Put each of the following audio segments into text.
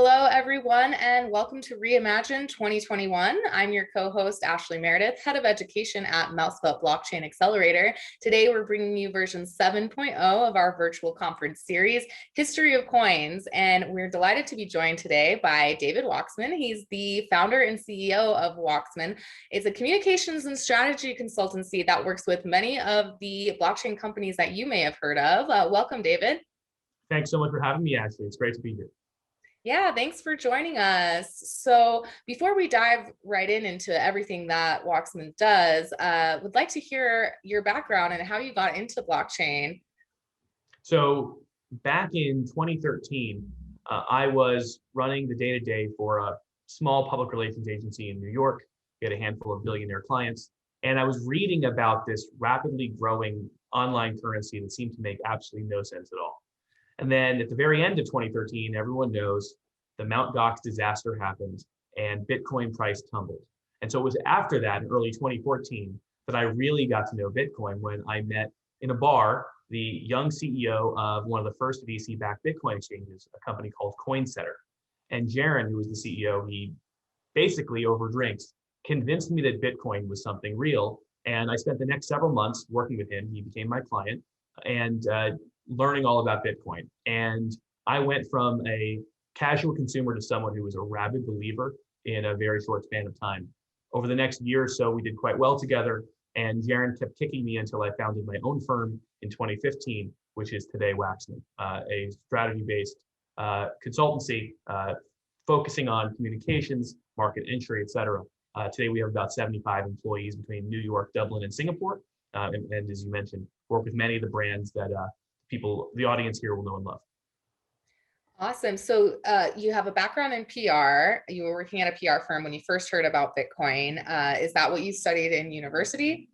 Hello, everyone, and welcome to Reimagine 2021. I'm your co-host, Ashlie Meredith, Head of Education at MouseBelt Blockchain Accelerator. Today, we're bringing you version 7.0 of our virtual conference series, History of Coins, and we're delighted to be joined today by David Wachsman. He's the founder and CEO of Wachsman. It's a communications and strategy consultancy that works with many of the blockchain companies that you may have heard of. Welcome, David. Thanks so much for having me, Ashlie. It's great to be here. Yeah, thanks for joining us. So before we dive right into everything that Wachsman does, would like to hear your background and how you got into blockchain. So back in 2013, I was running the day-to-day for a small public relations agency in New York. We had a handful of billionaire clients. And I was reading about this rapidly growing online currency that seemed to make absolutely no sense at all. And then at the very end of 2013, everyone knows the Mt. Gox disaster happened and Bitcoin price tumbled. And so it was after that, in early 2014, that I really got to know Bitcoin when I met in a bar the young CEO of one of the first VC-backed Bitcoin exchanges, a company called CoinSetter. And Jaron, who was the CEO, he basically over drinks convinced me that Bitcoin was something real. And I spent the next several months working with him. He became my client and learning all about Bitcoin. And I went from a casual consumer to someone who was a rabid believer in a very short span of time. Over the next year or so, we did quite well together. And Jaron kept kicking me until I founded my own firm in 2015, which is today Wachsman, a strategy-based consultancy focusing on communications, market entry, et cetera. Today, we have about 75 employees between New York, Dublin, and Singapore. And as you mentioned, work with many of the brands that the audience here will know and love. Awesome. So you have a background in PR. You were working at a PR firm when you first heard about Bitcoin. Is that what you studied in university?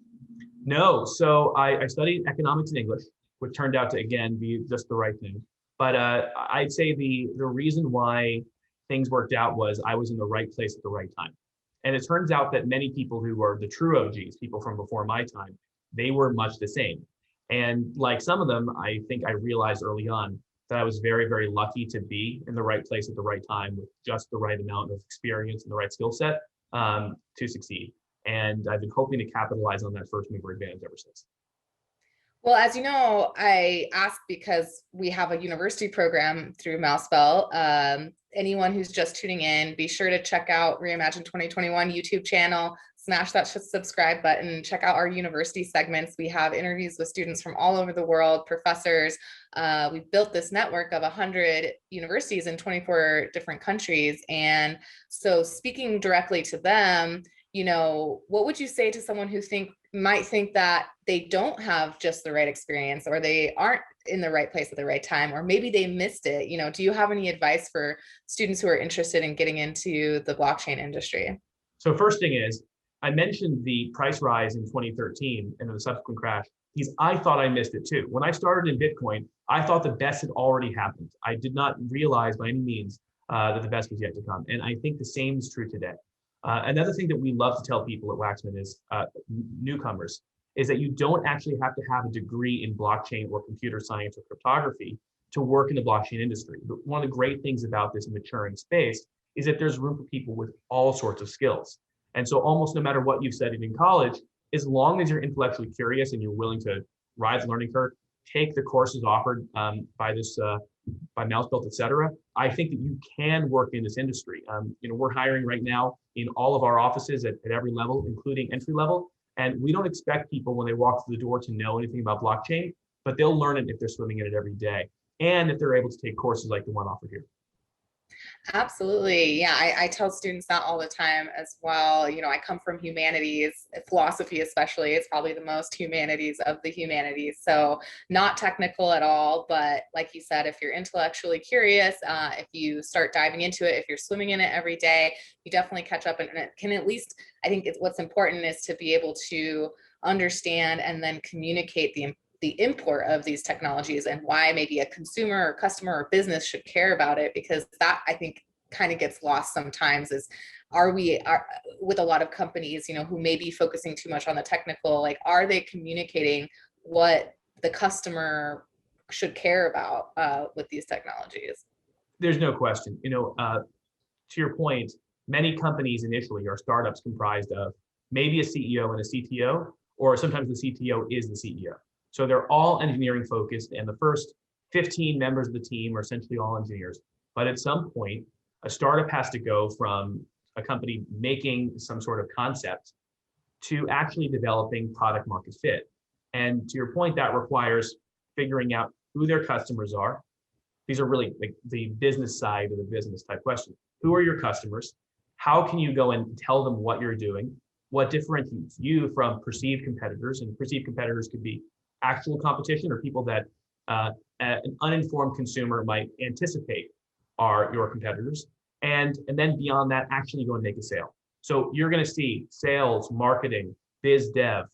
No. So I studied economics and English, which turned out to, again, be just the right thing. But I'd say the reason why things worked out was I was in the right place at the right time. And it turns out that many people who are the true OGs, people from before my time, they were much the same. And like some of them, I think I realized early on that I was very, very lucky to be in the right place at the right time with just the right amount of experience and the right skill set to succeed. And I've been hoping to capitalize on that first mover advantage ever since. Well, as you know, I asked because we have a university program through MouseBelt. Anyone who's just tuning in, be sure to check out Reimagine 2021 YouTube channel, smash that subscribe button, check out our university segments. We have interviews with students from all over the world, professors. We've built this network of 100 universities in 24 different countries. And so speaking directly to them, what would you say to someone who might think that they don't have just the right experience, or they aren't in the right place at the right time, or maybe they missed it? Do you have any advice for students who are interested in getting into the blockchain industry? So first thing is, I mentioned the price rise in 2013 and the subsequent crash because I thought I missed it too. When I started in Bitcoin, I thought the best had already happened. I did not realize by any means that the best was yet to come. And I think the same is true today. Another thing that we love to tell people at Wachsman is newcomers is that you don't actually have to have a degree in blockchain or computer science or cryptography to work in the blockchain industry. But one of the great things about this maturing space is that there's room for people with all sorts of skills. And so almost no matter what you've studied in college, as long as you're intellectually curious and you're willing to ride the learning curve, take the courses offered by MouseBelt, et cetera, I think that you can work in this industry. We're hiring right now in all of our offices at every level, including entry level. And we don't expect people when they walk through the door to know anything about blockchain, but they'll learn it if they're swimming in it every day. And if they're able to take courses like the one offered here. Absolutely. Yeah, I tell students that all the time as well. I come from humanities, philosophy especially. It's probably the most humanities of the humanities. So not technical at all, but like you said, if you're intellectually curious, if you start diving into it, if you're swimming in it every day, you definitely catch up. And it can at least, I think what's important is to be able to understand and then communicate the import of these technologies and why maybe a consumer or customer or business should care about it, because that, I think, kind of gets lost sometimes is with a lot of companies, who may be focusing too much on the technical, like, are they communicating what the customer should care about with these technologies? There's no question. To your point, many companies initially are startups comprised of maybe a CEO and a CTO, or sometimes the CTO is the CEO. So they're all engineering focused, and the first 15 members of the team are essentially all engineers. But at some point, a startup has to go from a company making some sort of concept to actually developing product market fit. And to your point, that requires figuring out who their customers are. These are really like the business side of the business type questions. Who are your customers? How can you go and tell them what you're doing? What differentiates you from perceived competitors? And perceived competitors could be actual competition or people that an uninformed consumer might anticipate are your competitors. And then beyond that, actually go and make a sale. So you're going to see sales, marketing, biz dev,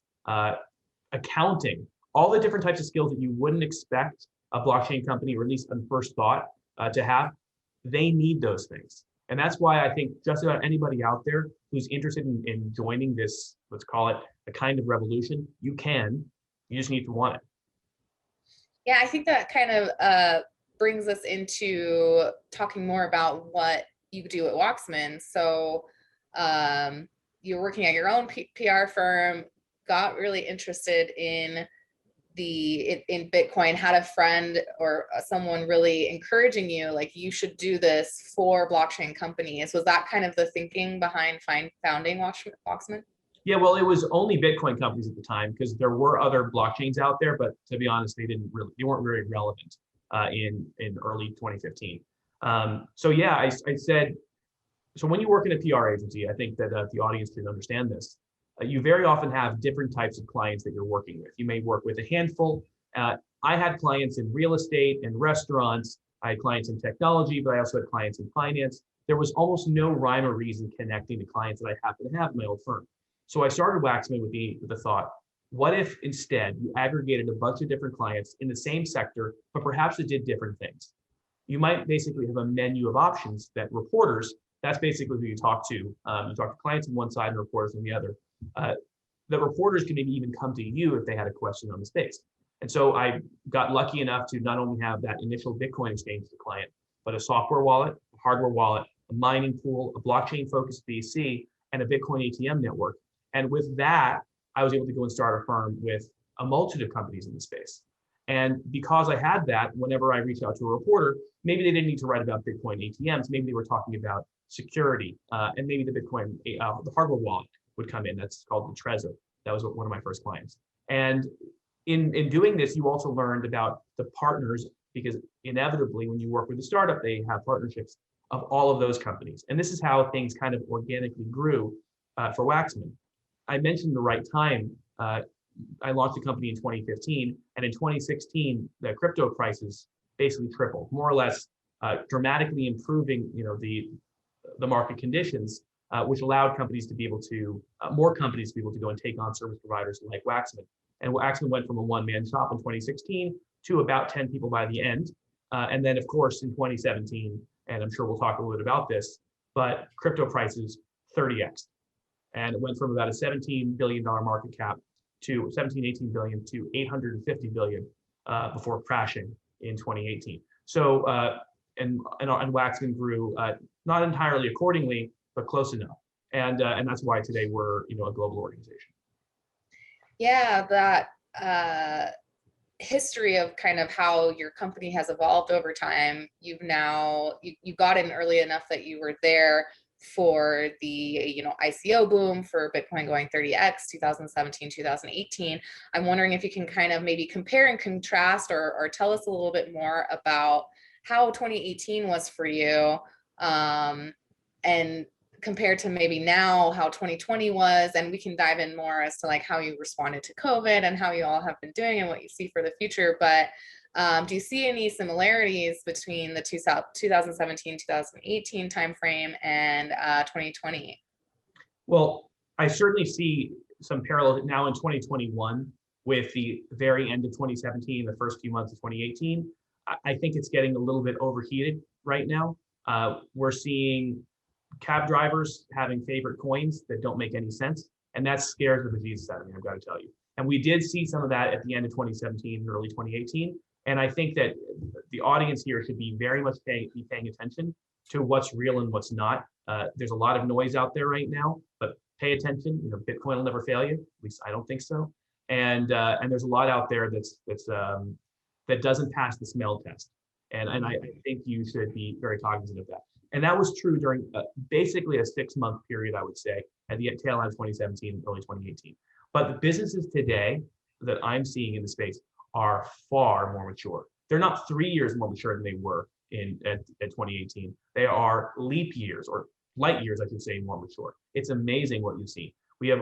accounting, all the different types of skills that you wouldn't expect a blockchain company, or at least on first thought, to have. They need those things. And that's why I think just about anybody out there who's interested in joining this, let's call it a kind of revolution, you just need to want it. Yeah, I think that kind of brings us into talking more about what you do at Wachsman. So you're working at your own PR firm, got really interested in Bitcoin, had a friend or someone really encouraging you, like you should do this for blockchain companies. Was that kind of the thinking behind founding Wachsman? Yeah, well, it was only Bitcoin companies at the time because there were other blockchains out there, but to be honest, they weren't very relevant in early 2015. So yeah, I said, so when you work in a PR agency, I think that the audience should understand this. You very often have different types of clients that you're working with. You may work with a handful. I had clients in real estate and restaurants. I had clients in technology, but I also had clients in finance. There was almost no rhyme or reason connecting to clients that I happen to have in my old firm. So I started Wachsman with the thought, what if instead you aggregated a bunch of different clients in the same sector, but perhaps that did different things? You might basically have a menu of options that reporters, that's basically who you talk to. You talk to clients on one side and reporters on the other. The reporters can maybe even come to you if they had a question on the space. And so I got lucky enough to not only have that initial Bitcoin exchange as a client, but a software wallet, a hardware wallet, a mining pool, a blockchain focused VC, and a Bitcoin ATM network. And with that, I was able to go and start a firm with a multitude of companies in the space. And because I had that, whenever I reached out to a reporter, maybe they didn't need to write about Bitcoin ATMs, maybe they were talking about security, and maybe the Bitcoin, the hardware wallet would come in. That's called the Trezor. That was one of my first clients. And in doing this, you also learned about the partners, because inevitably when you work with a startup, they have partnerships of all of those companies. And this is how things kind of organically grew for Wachsman. I mentioned the right time. I launched the company in 2015, and in 2016, the crypto prices basically tripled, more or less dramatically improving, the market conditions, which allowed companies to be able to, more companies to be able to go and take on service providers like Wachsman. And Wachsman went from a one-man shop in 2016 to about 10 people by the end. And then, of course, in 2017, and I'm sure we'll talk a little bit about this, but crypto prices 30x. And it went from about a $17 billion market cap to 18 billion to 850 billion before crashing in 2018. So, and Wachsman grew not entirely accordingly, but close enough. And that's why today we're, a global organization. Yeah, that history of kind of how your company has evolved over time. You got in early enough that you were there for the ICO boom for Bitcoin going 30x 2017 2018. I'm wondering if you can kind of maybe compare and contrast or tell us a little bit more about how 2018 was for you, and compared to maybe now how 2020 was, and we can dive in more as to like how you responded to COVID and how you all have been doing and what you see for the future. But do you see any similarities between the 2017 2018 timeframe and 2020? Well, I certainly see some parallels now in 2021 with the very end of 2017, the first few months of 2018. I think it's getting a little bit overheated right now. We're seeing cab drivers having favorite coins that don't make any sense, and that scares the bejesus out of me, I've got to tell you. And we did see some of that at the end of 2017 and early 2018. And I think that the audience here should be very much paying attention to what's real and what's not. There's a lot of noise out there right now, but pay attention. You know, Bitcoin will never fail you. At least I don't think so. And there's a lot out there that doesn't pass the smell test. And I think you should be very cognizant of that. And that was true during basically a 6-month period, I would say, at the tail end of 2017 and early 2018. But the businesses today that I'm seeing in the space are far more mature. They're not 3 years more mature than they were at 2018. They are leap years, or light years, I should say, more mature. It's amazing what you see. We have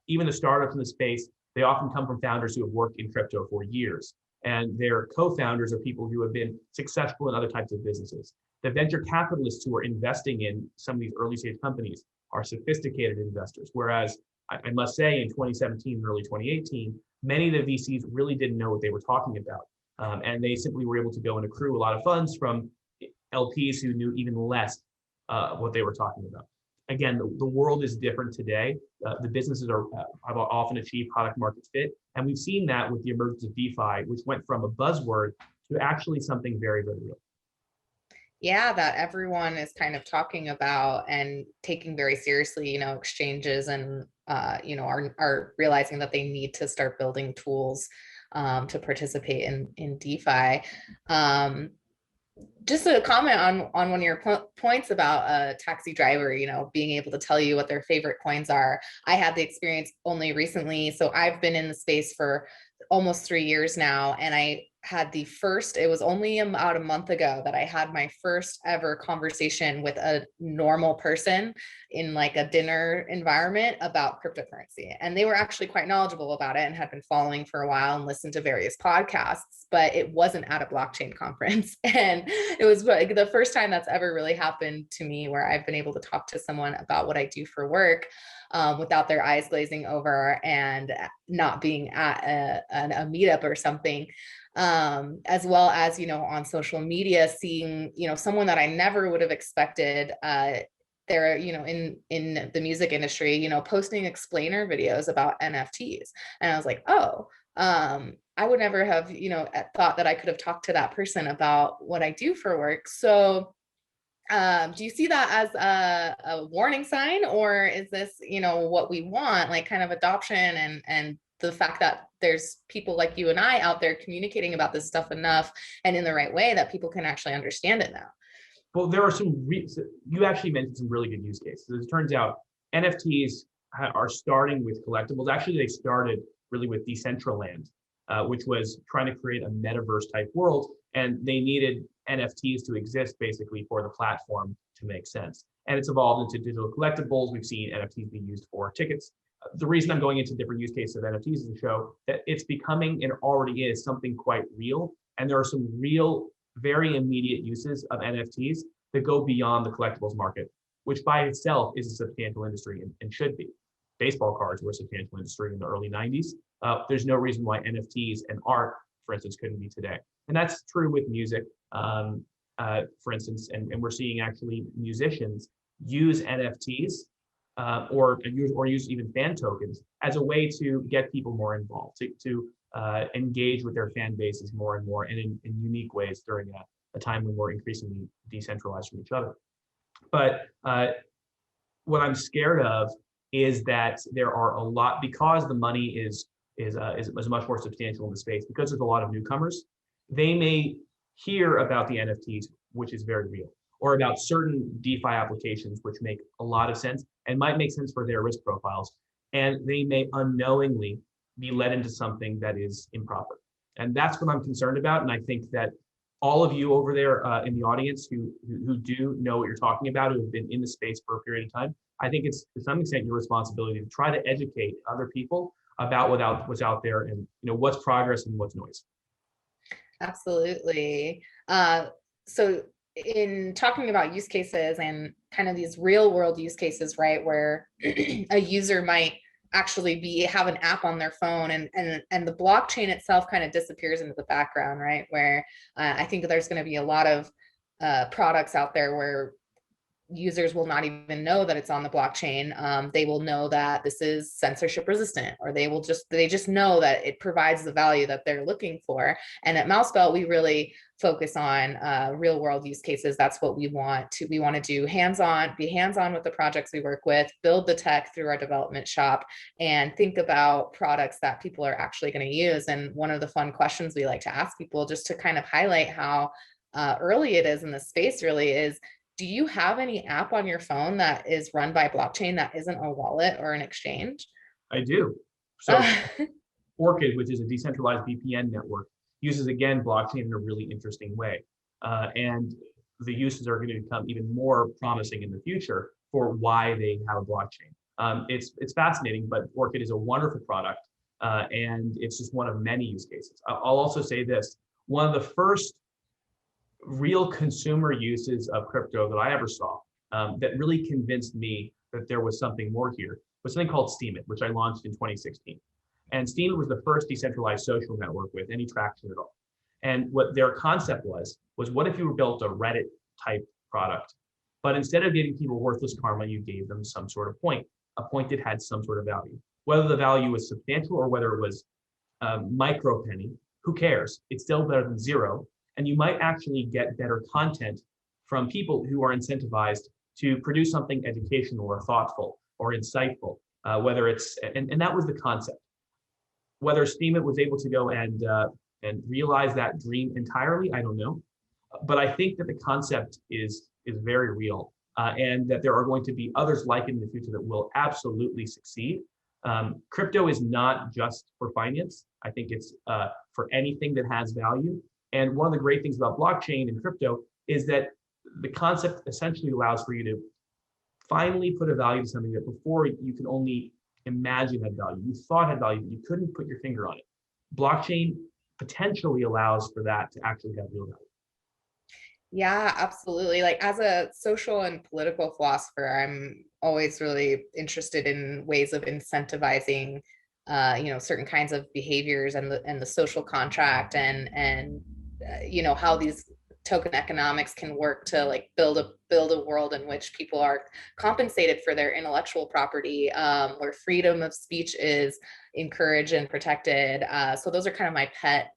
even the startups in the space, they often come from founders who have worked in crypto for years. And their co-founders are people who have been successful in other types of businesses. The venture capitalists who are investing in some of these early stage companies are sophisticated investors. Whereas I must say in 2017 and early 2018, many of the VCs really didn't know what they were talking about. And they simply were able to go and accrue a lot of funds from LPs who knew even less what they were talking about. Again, the world is different today. The businesses have often achieved product market fit. And we've seen that with the emergence of DeFi, which went from a buzzword to actually something very, very real. Yeah, that everyone is kind of talking about and taking very seriously, you know, exchanges and, you know, are realizing that they need to start building tools to participate in DeFi. Just a comment on one of your points about a taxi driver, you know, being able to tell you what their favorite coins are. I had the experience only recently. So I've been in the space for almost 3 years now. And I had it was only about a month ago that I had my first ever conversation with a normal person in like a dinner environment about cryptocurrency. And they were actually quite knowledgeable about it and had been following for a while and listened to various podcasts, but it wasn't at a blockchain conference. And it was like the first time that's ever really happened to me where I've been able to talk to someone about what I do for work without their eyes glazing over and not being at a meetup or something. As well as, you know, on social media, seeing, you know, someone that I never would have expected, they're, you know, in the music industry, you know, posting explainer videos about NFTs. And I was like, oh, I would never have, you know, thought that I could have talked to that person about what I do for work. So do you see that as a warning sign, or is this, you know, what we want, like kind of adoption and the fact that there's people like you and I out there communicating about this stuff enough and in the right way that people can actually understand it now? Well, there are you actually mentioned some really good use cases. As it turns out, NFTs are starting with collectibles. Actually, they started really with Decentraland, which was trying to create a metaverse type world. And they needed NFTs to exist basically for the platform to make sense. And it's evolved into digital collectibles. We've seen NFTs be used for tickets. The reason I'm going into different use cases of NFTs is to show that it's becoming and already is something quite real. And there are some real, very immediate uses of NFTs that go beyond the collectibles market, which by itself is a substantial industry and should be. Baseball cards were a substantial industry in the early 90s. There's no reason why NFTs and art, for instance, couldn't be today. And that's true with music, for instance, and we're seeing actually musicians use NFTs or use even fan tokens as a way to get people more involved, to engage with their fan bases more and more and in unique ways during a time when we're increasingly decentralized from each other. But what I'm scared of is that there are a lot, because the money is much more substantial in the space, because there's a lot of newcomers, they may hear about the NFTs, which is very real, or about certain DeFi applications, which make a lot of sense and might make sense for their risk profiles. And they may unknowingly be led into something that is improper. And that's what I'm concerned about. And I think that all of you over there in the audience who do know what you're talking about, who have been in the space for a period of time, I think it's to some extent your responsibility to try to educate other people about what's out there and, you know, what's progress and what's noise. Absolutely. So in talking about use cases and kind of these real world use cases, right, where a user might actually have an app on their phone and the blockchain itself kind of disappears into the background, right, where I think there's going to be a lot of products out there where users will not even know that it's on the blockchain. They will know that this is censorship resistant, or they just know that it provides the value that they're looking for. And at MouseBelt, we really focus on real world use cases. That's what we want to do be hands-on with the projects we work with, build the tech through our development shop, and think about products that people are actually going to use. And one of the fun questions we like to ask people, just to kind of highlight how early it is in the space, really, is, do you have any app on your phone that is run by blockchain that isn't a wallet or an exchange? I do. So Orchid, which is a decentralized VPN network, uses, again, blockchain in a really interesting way. And the uses are going to become even more promising in the future for why they have a blockchain. It's fascinating, but Orchid is a wonderful product, and it's just one of many use cases. I'll also say this: one of the first real consumer uses of crypto that I ever saw, that really convinced me that there was something more here, was something called Steemit, which I launched in 2016. And Steemit was the first decentralized social network with any traction at all. And what their concept was what if you built a Reddit type product, but instead of giving people worthless karma, you gave them some sort of point, a point that had some sort of value. Whether the value was substantial or whether it was micro penny, who cares? It's still better than zero. And you might actually get better content from people who are incentivized to produce something educational or thoughtful or insightful, whether it's, and that was the concept. Whether Steemit was able to go and realize that dream entirely, I don't know. But I think that the concept is very real, and that there are going to be others like it in the future that will absolutely succeed. Crypto is not just for finance. I think it's for anything that has value. And one of the great things about blockchain and crypto is that the concept essentially allows for you to finally put a value to something that before you can only imagine had value. You thought had value, but you couldn't put your finger on it. Blockchain potentially allows for that to actually have real value. Yeah, absolutely. Like, as a social and political philosopher, I'm always really interested in ways of incentivizing certain kinds of behaviors and the social contract, and how these token economics can work to like build a world in which people are compensated for their intellectual property, where freedom of speech is encouraged and protected. So those are kind of my pet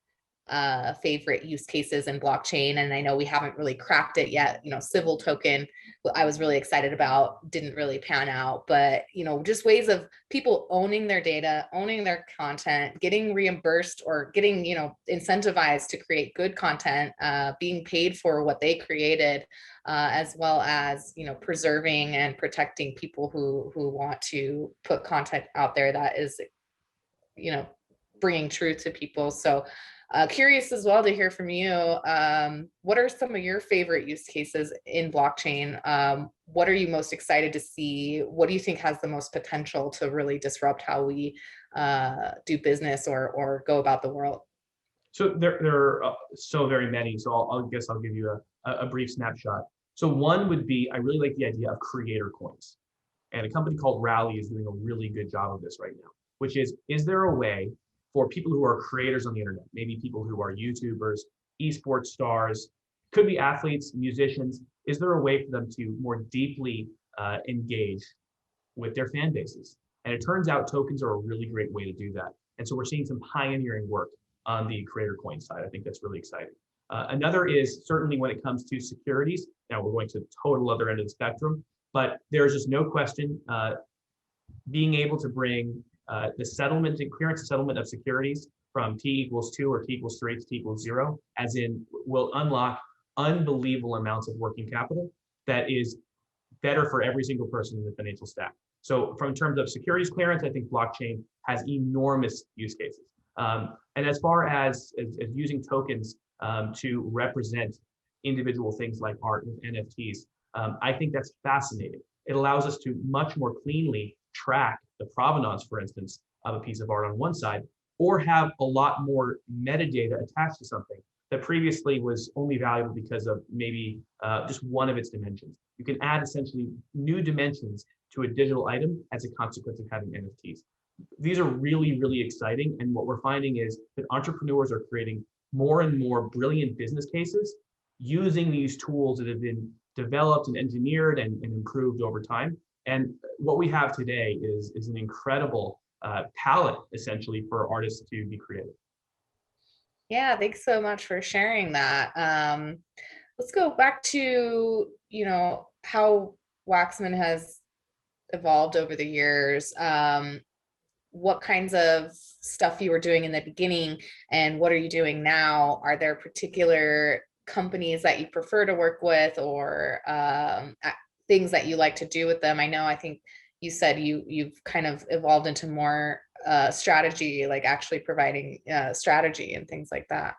favorite use cases in blockchain. And I know we haven't really cracked it yet. Civil token, I was really excited about, didn't really pan out, but just ways of people owning their data, owning their content, getting reimbursed or getting incentivized to create good content, being paid for what they created, as well as preserving and protecting people who want to put content out there that is bringing truth to people. So curious as well to hear from you. What are some of your favorite use cases in blockchain? What are you most excited to see? What do you think has the most potential to really disrupt how we do business or go about the world? So there are so very many. So I'll guess I'll give you a brief snapshot. So one would be, I really like the idea of creator coins. And a company called Rally is doing a really good job of this right now, which is there a way for people who are creators on the internet, maybe people who are YouTubers, esports stars, could be athletes, musicians, is there a way for them to more deeply engage with their fan bases? And it turns out tokens are a really great way to do that. And so we're seeing some pioneering work on the creator coin side. I think that's really exciting. Another is certainly when it comes to securities. Now we're going to the total other end of the spectrum, but there's just no question being able to bring the settlement and clearance and settlement of securities from T=2 or T=3 to T=0, as in will unlock unbelievable amounts of working capital that is better for every single person in the financial stack. So from terms of securities clearance, I think blockchain has enormous use cases. And as far as using tokens to represent individual things like art with NFTs, I think that's fascinating. It allows us to much more cleanly track the provenance, for instance, of a piece of art on one side, or have a lot more metadata attached to something that previously was only valuable because of maybe just one of its dimensions. You can add essentially new dimensions to a digital item as a consequence of having NFTs. These are really, really exciting. And what we're finding is that entrepreneurs are creating more and more brilliant business cases using these tools that have been developed and engineered and improved over time. And what we have today is an incredible palette, essentially, for artists to be creative. Yeah, thanks so much for sharing that. Let's go back to, how Wachsman has evolved over the years. What kinds of stuff you were doing in the beginning and what are you doing now? Are there particular companies that you prefer to work with, or things that you like to do with them? I think you said you've kind of evolved into more strategy, like actually providing strategy and things like that.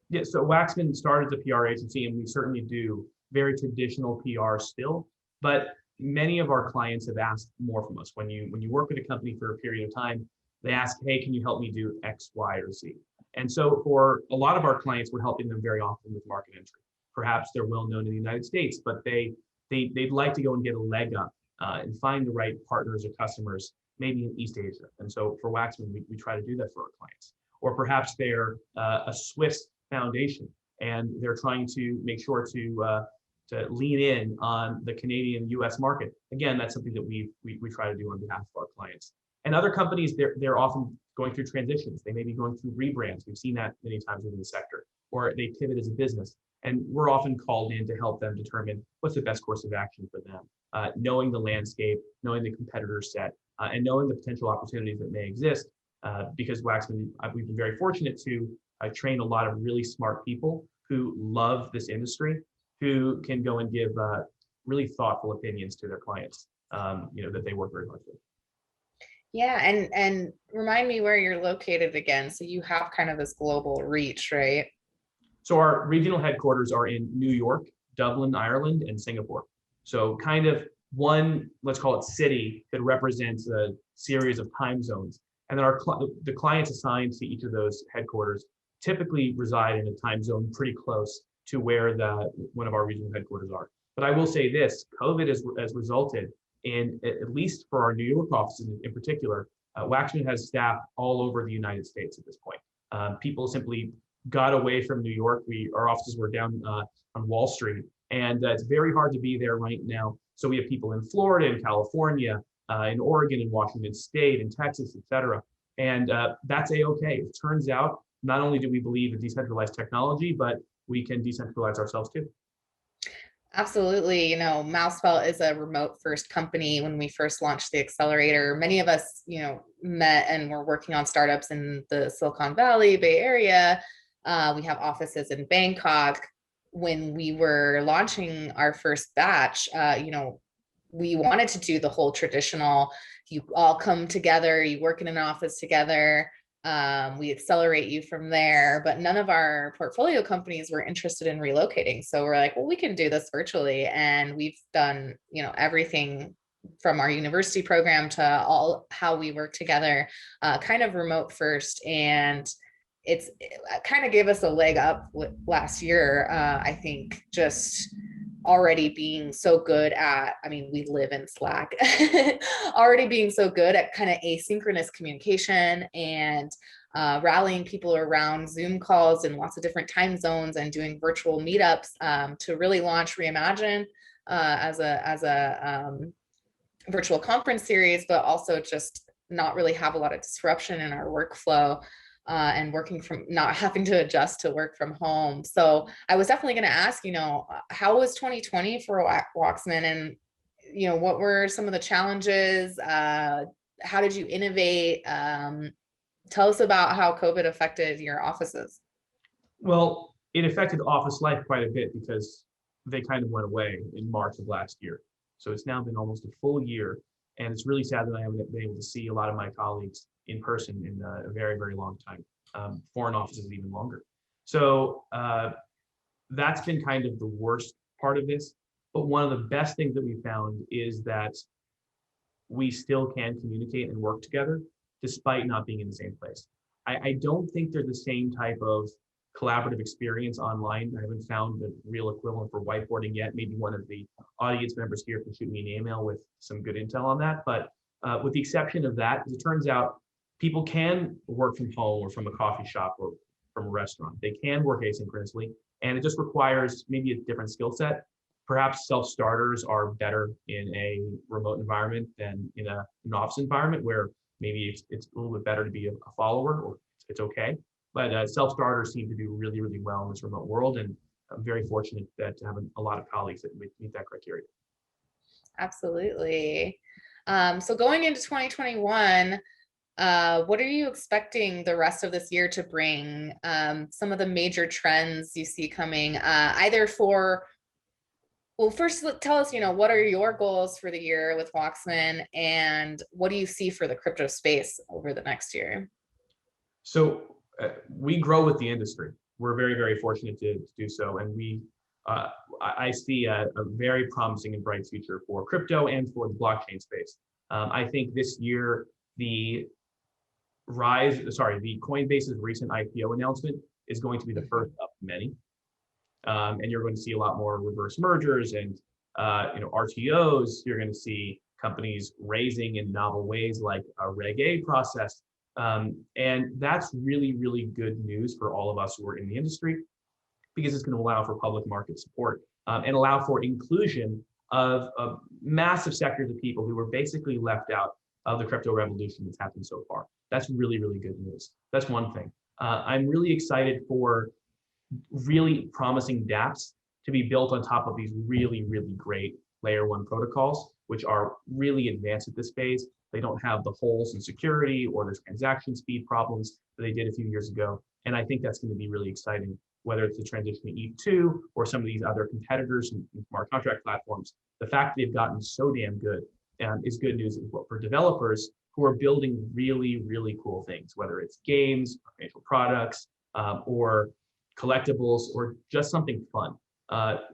Yeah, so Wachsman started as a PR agency, and we certainly do very traditional PR still, but many of our clients have asked more from us. When you work with a company for a period of time, they ask, hey, can you help me do X, Y, or Z? And so for a lot of our clients, we're helping them very often with market entry. Perhaps they're well known in the United States, but they'd like to go and get a leg up and find the right partners or customers, maybe in East Asia. And so for Wachsman, we try to do that for our clients. Or perhaps they're a Swiss foundation and they're trying to make sure to lean in on the Canadian US market. Again, that's something that we try to do on behalf of our clients. And other companies, they're often going through transitions. They may be going through rebrands. We've seen that many times within the sector, or they pivot as a business. And we're often called in to help them determine what's the best course of action for them. Knowing the landscape, knowing the competitor set, and knowing the potential opportunities that may exist. Because Wachsman, we've been very fortunate to train a lot of really smart people who love this industry, who can go and give really thoughtful opinions to their clients, that they work very hard with. Yeah, and remind me where you're located again. So you have kind of this global reach, right? So our regional headquarters are in New York, Dublin, Ireland, and Singapore. So kind of one, let's call it city, that represents a series of time zones. And then the clients assigned to each of those headquarters typically reside in a time zone pretty close to where one of our regional headquarters are. But I will say this, COVID has resulted in, at least for our New York offices in particular, Wachsman has staff all over the United States at this point. People simply got away from New York. Our offices were down on Wall Street, and it's very hard to be there right now. So we have people in Florida, in California, in Oregon, in Washington State, in Texas, et cetera. And that's A-okay. It turns out, not only do we believe in decentralized technology, but we can decentralize ourselves too. Absolutely. MouseBelt is a remote first company. When we first launched the accelerator, many of us, met and were working on startups in the Silicon Valley, Bay Area. We have offices in Bangkok. When we were launching our first batch, we wanted to do the whole traditional, you all come together, you work in an office together. We accelerate you from there, but none of our portfolio companies were interested in relocating. So we're like, well, we can do this virtually. And we've done, everything from our university program to all how we work together, kind of remote first. And it kind of gave us a leg up last year. I think just already being so good at, we live in Slack, already being so good at kind of asynchronous communication and rallying people around Zoom calls in lots of different time zones and doing virtual meetups to really launch Reimagine as a virtual conference series, but also just not really have a lot of disruption in our workflow. And working from not having to adjust to work from home. So I was definitely going to ask, how was 2020 for Wachsman, and, what were some of the challenges? How did you innovate? Tell us about how COVID affected your offices. Well, it affected office life quite a bit because they kind of went away in March of last year. So it's now been almost a full year. And it's really sad that I haven't been able to see a lot of my colleagues in person in a very, very long time. Foreign offices even longer. So that's been kind of the worst part of this. But one of the best things that we found is that we still can communicate and work together despite not being in the same place. I don't think they're the same type of collaborative experience online. I haven't found the real equivalent for whiteboarding yet. Maybe one of the audience members here can shoot me an email with some good intel on that. But with the exception of that, as it turns out, people can work from home or from a coffee shop or from a restaurant. They can work asynchronously, and it just requires maybe a different skill set. Perhaps self-starters are better in a remote environment than in an office environment where maybe it's a little bit better to be a follower, or it's okay. But self-starters seem to do really, really well in this remote world. And I'm very fortunate that to have a lot of colleagues that meet that criteria. Absolutely. So going into 2021, what are you expecting the rest of this year to bring? Some of the major trends you see coming, either for, well, first tell us, what are your goals for the year with Wachsman, and what do you see for the crypto space over the next year? So we grow with the industry. We're very, very fortunate to do so. And I see a very promising and bright future for crypto and for the blockchain space. I think this year, the Coinbase's recent IPO announcement is going to be the first of many. And you're going to see a lot more reverse mergers and RTOs. You're going to see companies raising in novel ways like a Reg A process. And that's really, really good news for all of us who are in the industry, because it's going to allow for public market support and allow for inclusion of massive sectors of people who were basically left out of the crypto revolution that's happened so far. That's really, really good news. That's one thing. I'm really excited for really promising dApps to be built on top of these really, really great layer one protocols, which are really advanced at this phase. They don't have the holes in security or the transaction speed problems that they did a few years ago. And I think that's going to be really exciting, whether it's the transition to ETH2 or some of these other competitors and smart contract platforms. The fact that they've gotten so damn good is good news for developers who are building really, really cool things, whether it's games, or financial products, or collectibles, or just something fun.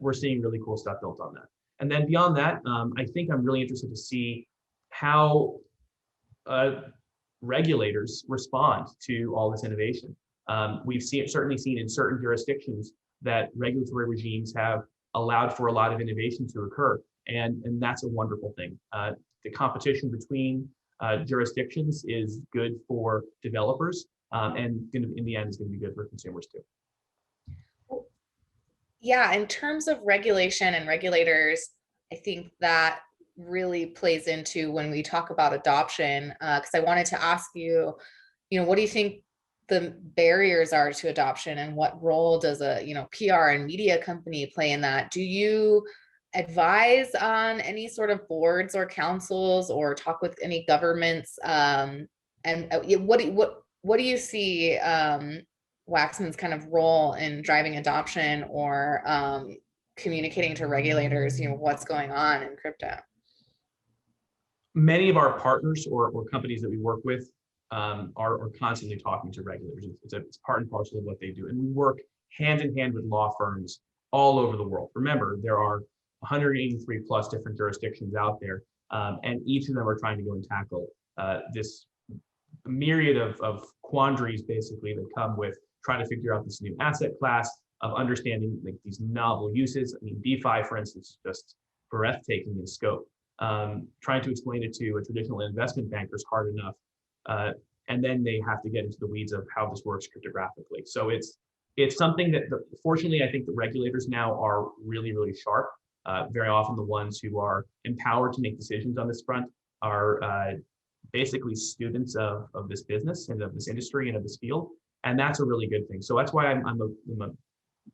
We're seeing really cool stuff built on that. And then beyond that, I think I'm really interested to see how regulators respond to all this innovation. We've certainly seen in certain jurisdictions that regulatory regimes have allowed for a lot of innovation to occur, and that's a wonderful thing. The competition between jurisdictions is good for developers, and in the end is going to be good for consumers too. Yeah, in terms of regulation and regulators, I think that really plays into when we talk about adoption, because I wanted to ask you, what do you think the barriers are to adoption, and what role does a PR and media company play in that? Do you advise on any sort of boards or councils, or talk with any governments? And what do you see Wachsman's kind of role in driving adoption, or communicating to regulators, what's going on in crypto? Many of our partners or companies that we work with are constantly talking to regulators. It's part and parcel of what they do. And we work hand in hand with law firms all over the world. Remember, there are 183 plus different jurisdictions out there, and each of them are trying to go and tackle this myriad of quandaries, basically, that come with trying to figure out this new asset class, of understanding like these novel uses. I mean, DeFi, for instance, is just breathtaking in scope. Trying to explain it to a traditional investment banker is hard enough. And then they have to get into the weeds of how this works cryptographically. So it's something that, fortunately, I think the regulators now are really, really sharp. Very often the ones who are empowered to make decisions on this front are basically students of this business and of this industry and of this field. And that's a really good thing. So that's why I'm a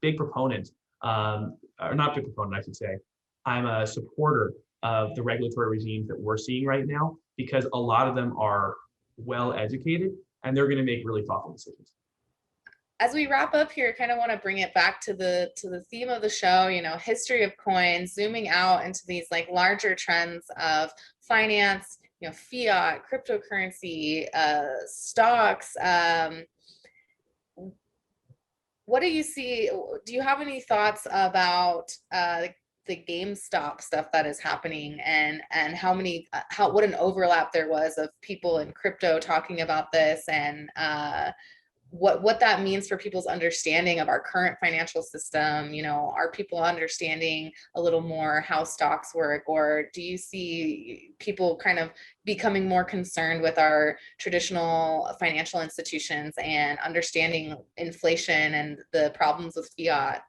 big proponent, or not big proponent, I should say. I'm a supporter of the regulatory regimes that we're seeing right now, because a lot of them are well educated and they're going to make really thoughtful decisions. As we wrap up here, I kind of want to bring it back to the theme of the show, history of coins, zooming out into these like larger trends of finance, fiat, cryptocurrency, stocks. What do you see? Do you have any thoughts about the GameStop stuff that is happening, and what an overlap there was of people in crypto talking about this, and what that means for people's understanding of our current financial system? Are people understanding a little more how stocks work, or do you see people kind of becoming more concerned with our traditional financial institutions and understanding inflation and the problems with fiat?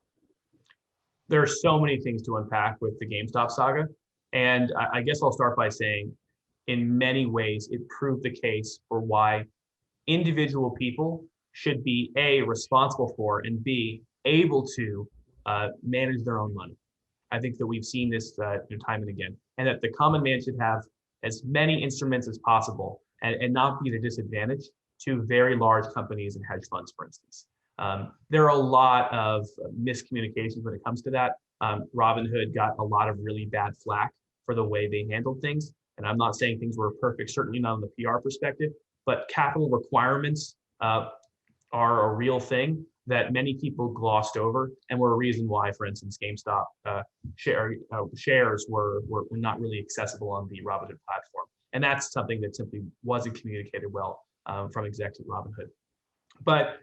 there are so many things to unpack with the GameStop saga. And I guess I'll start by saying, in many ways, it proved the case for why individual people should be A, responsible for, and B, able to manage their own money. I think that we've seen this time and again, and that the common man should have as many instruments as possible and not be at a disadvantage to very large companies and hedge funds, for instance. There are a lot of miscommunications when it comes to that. Robinhood got a lot of really bad flack for the way they handled things. And I'm not saying things were perfect, certainly not on the PR perspective, but capital requirements are a real thing that many people glossed over and were a reason why, for instance, GameStop shares were not really accessible on the Robinhood platform. And that's something that simply wasn't communicated well from execs at Robinhood. But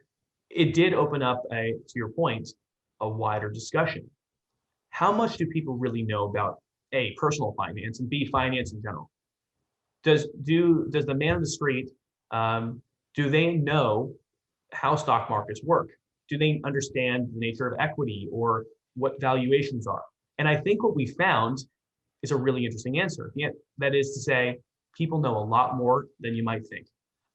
it did open up, to your point, a wider discussion. How much do people really know about A, personal finance, and B, finance in general? Does the man on the street, do they know how stock markets work? Do they understand the nature of equity or what valuations are? And I think what we found is a really interesting answer. Yeah, that is to say, people know a lot more than you might think.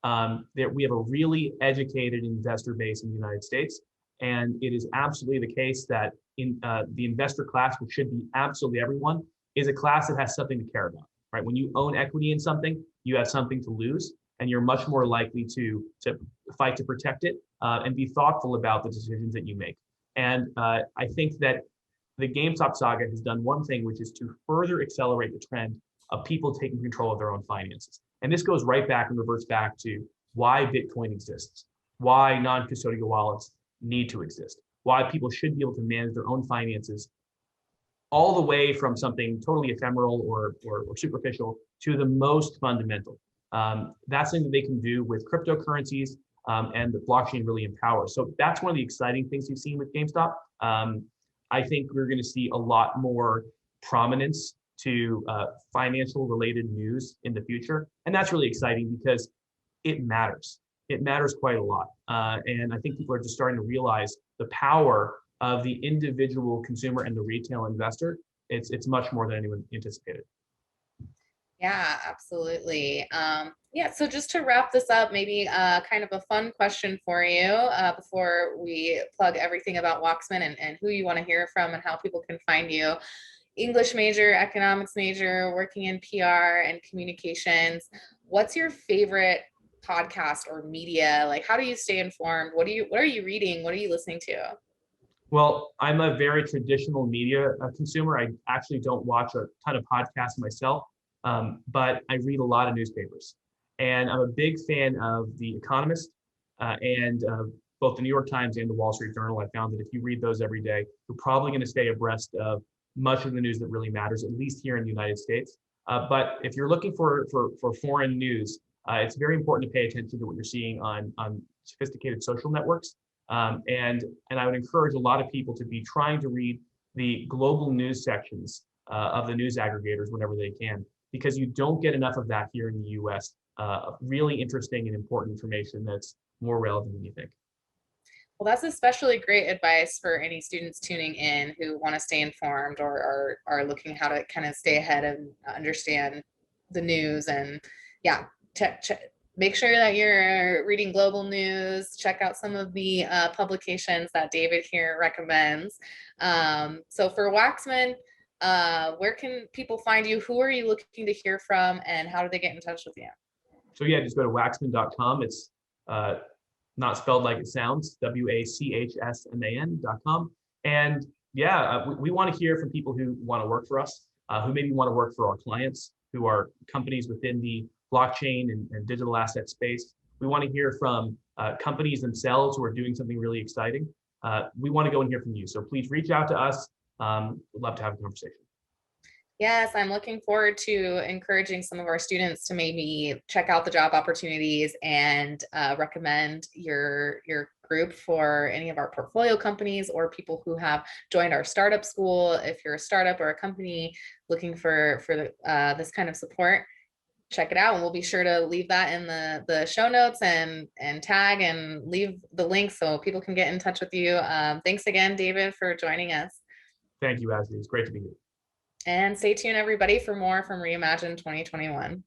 That we have a really educated investor base in the United States, and it is absolutely the case that in the investor class, which should be absolutely everyone, is a class that has something to care about, right? When you own equity in something, you have something to lose, and you're much more likely to fight to protect it and be thoughtful about the decisions that you make. And I think that the GameStop saga has done one thing, which is to further accelerate the trend of people taking control of their own finances. And this goes right back and reverts back to why Bitcoin exists, why non-custodial wallets need to exist, why people should be able to manage their own finances, all the way from something totally ephemeral or superficial to the most fundamental. That's something that they can do with cryptocurrencies and the blockchain really empowers. So that's one of the exciting things we've seen with GameStop. I think we're going to see a lot more prominence to financial related news in the future. And that's really exciting because it matters. It matters quite a lot. And I think people are just starting to realize the power of the individual consumer and the retail investor. It's much more than anyone anticipated. Yeah, absolutely. Yeah, so just to wrap this up, maybe kind of a fun question for you before we plug everything about Wachsman and who you want to hear from and how people can find you. English major, economics major, working in PR and communications. What's your favorite podcast or media? Like, how do you stay informed? What are you reading? What are you listening to? Well, I'm a very traditional media consumer. I actually don't watch a ton of podcasts myself, but I read a lot of newspapers. And I'm a big fan of The Economist and both the New York Times and the Wall Street Journal. I found that if you read those every day, you're probably going to stay abreast of much of the news that really matters, at least here in the United States. But if you're looking for foreign news, it's very important to pay attention to what you're seeing on sophisticated social networks. And I would encourage a lot of people to be trying to read the global news sections of the news aggregators whenever they can, because you don't get enough of that here in the US. Really interesting and important information that's more relevant than you think. Well, that's especially great advice for any students tuning in who want to stay informed or are looking how to kind of stay ahead and understand the news. And yeah, make sure that you're reading global news. Check out some of the publications that David here recommends. So for Wachsman, where can people find you? Who are you looking to hear from, and how do they get in touch with you? So yeah, just go to wachsman.com. It's not spelled like it sounds, WACHSMAN.com. And yeah, we want to hear from people who want to work for us, who maybe want to work for our clients, who are companies within the blockchain and digital asset space. We want to hear from companies themselves who are doing something really exciting. We want to go and hear from you. So please reach out to us. We'd love to have a conversation. Yes, I'm looking forward to encouraging some of our students to maybe check out the job opportunities and recommend your group for any of our portfolio companies or people who have joined our startup school. If you're a startup or a company looking for this kind of support, check it out, and we'll be sure to leave that in the show notes and tag and leave the link so people can get in touch with you. Thanks again, David, for joining us. Thank you, Ashlie. It's great to be here. And stay tuned, everybody, for more from Reimagine 2021.